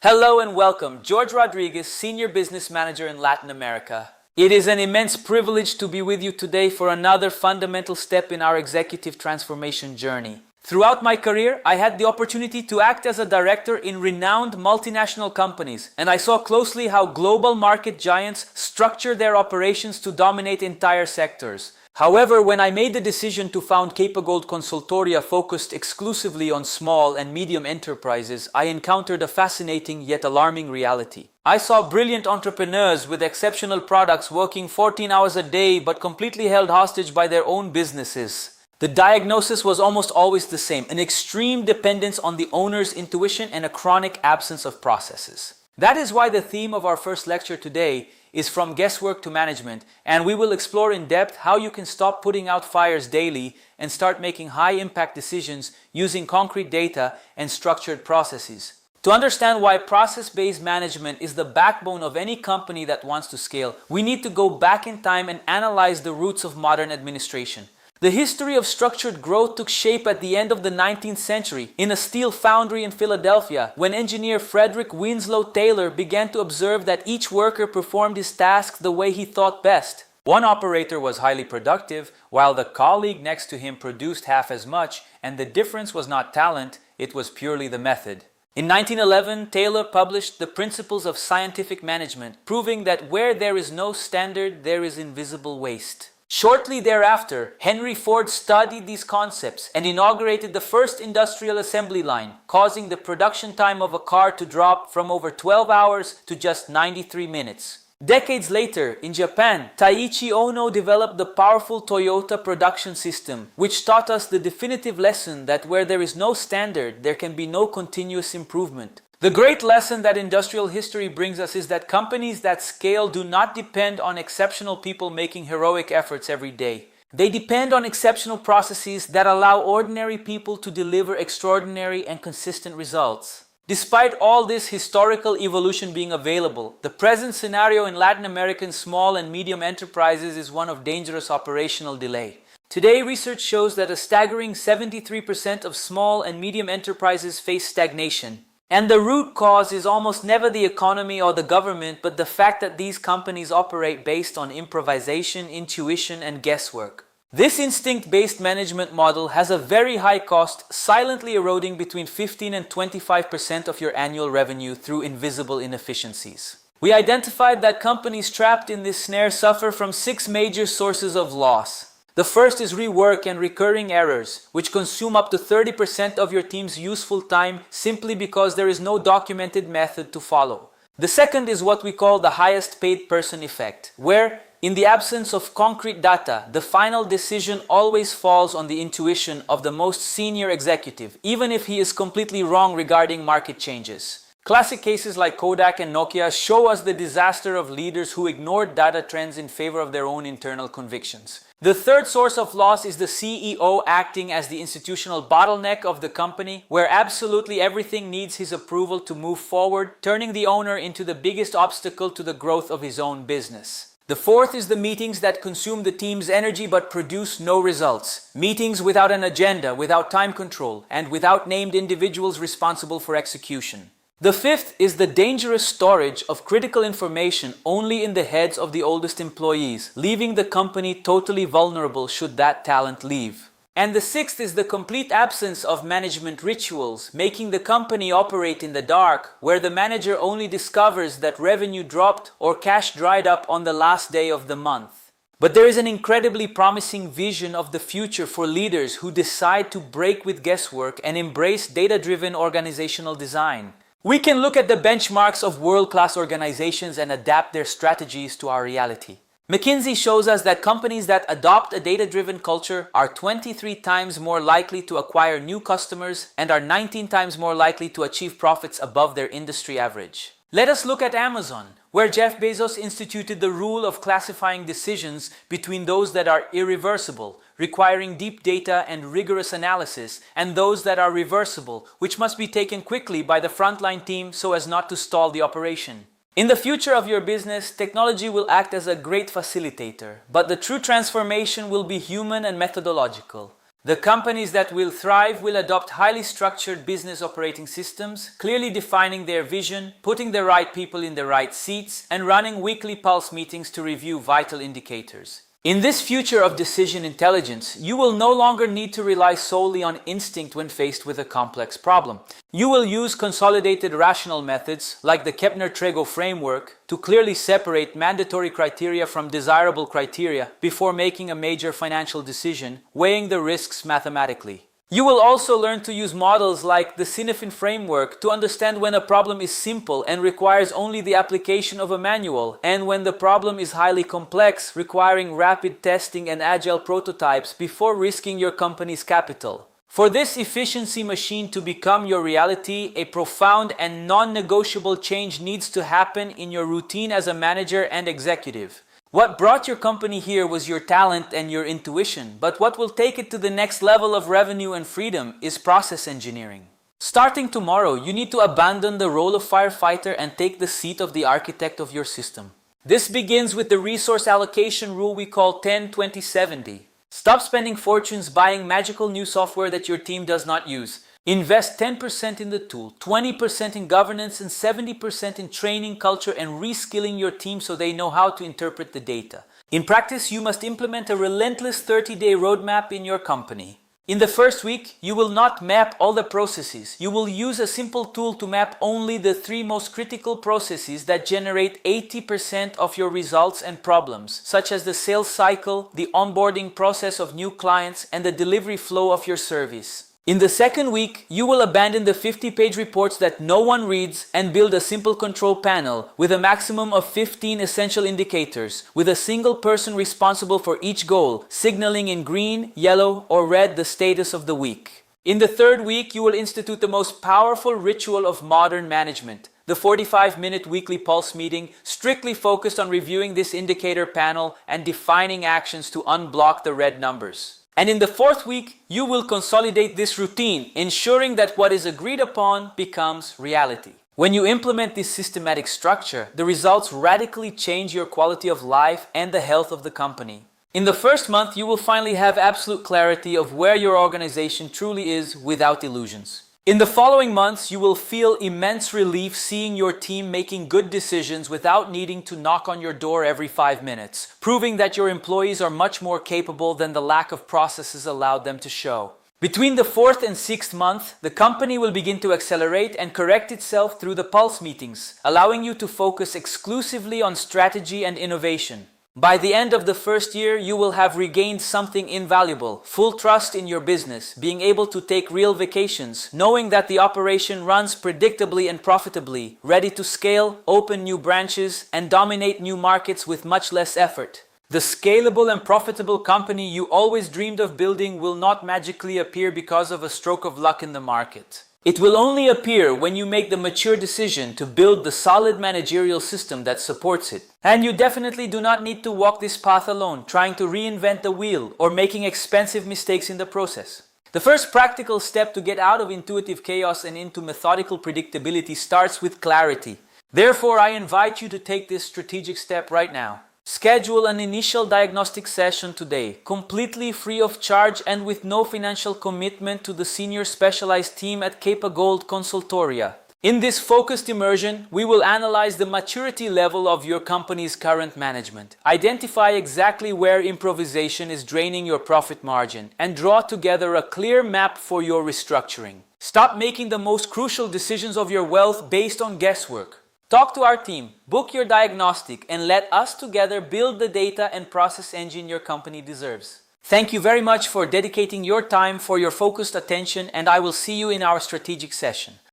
Hello and welcome, George Rodrigues, Senior Business Manager in Latin America. It is an immense privilege to be with you today for another fundamental step in our executive transformation journey. Throughout my career, I had the opportunity to act as a director in renowned multinational companies, and I saw closely how global market giants structure their operations to dominate entire sectors. However, when I made the decision to found KpaGold Consultoria focused exclusively on small and medium enterprises, I encountered a fascinating yet alarming reality. I saw brilliant entrepreneurs with exceptional products working 14 hours a day but completely held hostage by their own businesses. The diagnosis was almost always the same: an extreme dependence on the owner's intuition and a chronic absence of processes. That is why the theme of our first lecture today is from guesswork to management, and we will explore in depth how you can stop putting out fires daily and start making high-impact decisions using concrete data and structured processes. To understand why process-based management is the backbone of any company that wants to scale, we need to go back in time and analyze the roots of modern administration. The history of structured growth took shape at the end of the 19th century in a steel foundry in Philadelphia, when engineer Frederick Winslow Taylor began to observe that each worker performed his task the way he thought best. One operator was highly productive, while the colleague next to him produced half as much, and the difference was not talent, it was purely the method. In 1911, Taylor published The Principles of Scientific Management, proving that where there is no standard, there is invisible waste. Shortly thereafter, Henry Ford studied these concepts and inaugurated the first industrial assembly line, causing the production time of a car to drop from over 12 hours to just 93 minutes. Decades later, in Japan, Taiichi Ono developed the powerful Toyota production system, which taught us the definitive lesson that where there is no standard, there can be no continuous improvement. The great lesson that industrial history brings us is that companies that scale do not depend on exceptional people making heroic efforts every day. They depend on exceptional processes that allow ordinary people to deliver extraordinary and consistent results. Despite all this historical evolution being available, the present scenario in Latin American small and medium enterprises is one of dangerous operational delay. Today, research shows that a staggering 73% of small and medium enterprises face stagnation. And the root cause is almost never the economy or the government, but the fact that these companies operate based on improvisation, intuition, and guesswork. This instinct-based management model has a very high cost, silently eroding between 15 and 25% of your annual revenue through invisible inefficiencies. We identified that companies trapped in this snare suffer from 6 major sources of loss. The first is rework and recurring errors, which consume up to 30% of your team's useful time simply because there is no documented method to follow. The second is what we call the highest paid person effect, where, in the absence of concrete data, the final decision always falls on the intuition of the most senior executive, even if he is completely wrong regarding market changes. Classic cases like Kodak and Nokia show us the disaster of leaders who ignored data trends in favor of their own internal convictions. The third source of loss is the CEO acting as the institutional bottleneck of the company, where absolutely everything needs his approval to move forward, turning the owner into the biggest obstacle to the growth of his own business. The fourth is the meetings that consume the team's energy but produce no results. Meetings without an agenda, without time control, and without named individuals responsible for execution. The fifth is the dangerous storage of critical information only in the heads of the oldest employees, leaving the company totally vulnerable should that talent leave. And the sixth is the complete absence of management rituals, making the company operate in the dark, where the manager only discovers that revenue dropped or cash dried up on the last day of the month. But there is an incredibly promising vision of the future for leaders who decide to break with guesswork and embrace data-driven organizational design. We can look at the benchmarks of world-class organizations and adapt their strategies to our reality. McKinsey shows us that companies that adopt a data-driven culture are 23 times more likely to acquire new customers and are 19 times more likely to achieve profits above their industry average. Let us look at Amazon, where Jeff Bezos instituted the rule of classifying decisions between those that are irreversible, requiring deep data and rigorous analysis, and those that are reversible, which must be taken quickly by the frontline team so as not to stall the operation. In the future of your business, technology will act as a great facilitator, but the true transformation will be human and methodological. The companies that will thrive will adopt highly structured business operating systems, clearly defining their vision, putting the right people in the right seats, and running weekly pulse meetings to review vital indicators. In this future of decision intelligence, you will no longer need to rely solely on instinct when faced with a complex problem. You will use consolidated rational methods, like the Kepner-Trego framework, to clearly separate mandatory criteria from desirable criteria before making a major financial decision, weighing the risks mathematically. You will also learn to use models like the Sinefin framework to understand when a problem is simple and requires only the application of a manual, and when the problem is highly complex, requiring rapid testing and agile prototypes before risking your company's capital. For this efficiency machine to become your reality, a profound and non-negotiable change needs to happen in your routine as a manager and executive. What brought your company here was your talent and your intuition, but what will take it to the next level of revenue and freedom is process engineering. Starting tomorrow, you need to abandon the role of firefighter and take the seat of the architect of your system. This begins with the resource allocation rule we call 10-20-70. Stop spending fortunes buying magical new software that your team does not use. Invest 10% in the tool, 20% in governance, and 70% in training, culture, and reskilling your team so they know how to interpret the data. In practice, you must implement a relentless 30-day roadmap in your company. In the first week, you will not map all the processes. You will use a simple tool to map only the 3 most critical processes that generate 80% of your results and problems, such as the sales cycle, the onboarding process of new clients, and the delivery flow of your service. In the second week, you will abandon the 50-page reports that no one reads and build a simple control panel with a maximum of 15 essential indicators, with a single person responsible for each goal, signaling in green, yellow, or red the status of the week. In the third week, you will institute the most powerful ritual of modern management, the 45-minute weekly pulse meeting, strictly focused on reviewing this indicator panel and defining actions to unblock the red numbers. And in the fourth week, you will consolidate this routine, ensuring that what is agreed upon becomes reality. When you implement this systematic structure, the results radically change your quality of life and the health of the company. In the first month, you will finally have absolute clarity of where your organization truly is without illusions. In the following months, you will feel immense relief seeing your team making good decisions without needing to knock on your door every 5 minutes, proving that your employees are much more capable than the lack of processes allowed them to show. Between the 4th and 6th month, the company will begin to accelerate and correct itself through the pulse meetings, allowing you to focus exclusively on strategy and innovation. By the end of the first year, you will have regained something invaluable, full trust in your business, being able to take real vacations, knowing that the operation runs predictably and profitably, ready to scale, open new branches, and dominate new markets with much less effort. The scalable and profitable company you always dreamed of building will not magically appear because of a stroke of luck in the market. It will only appear when you make the mature decision to build the solid managerial system that supports it. And you definitely do not need to walk this path alone, trying to reinvent the wheel or making expensive mistakes in the process. The first practical step to get out of intuitive chaos and into methodical predictability starts with clarity. Therefore, I invite you to take this strategic step right now. Schedule an initial diagnostic session today, completely free of charge and with no financial commitment to the senior specialized team at KpaGold Consultoria. In this focused immersion, we will analyze the maturity level of your company's current management, identify exactly where improvisation is draining your profit margin, and draw together a clear map for your restructuring. Stop making the most crucial decisions of your wealth based on guesswork. Talk to our team, book your diagnostic, and let us together build the data and process engine your company deserves. Thank you very much for dedicating your time, for your focused attention, and I will see you in our strategic session.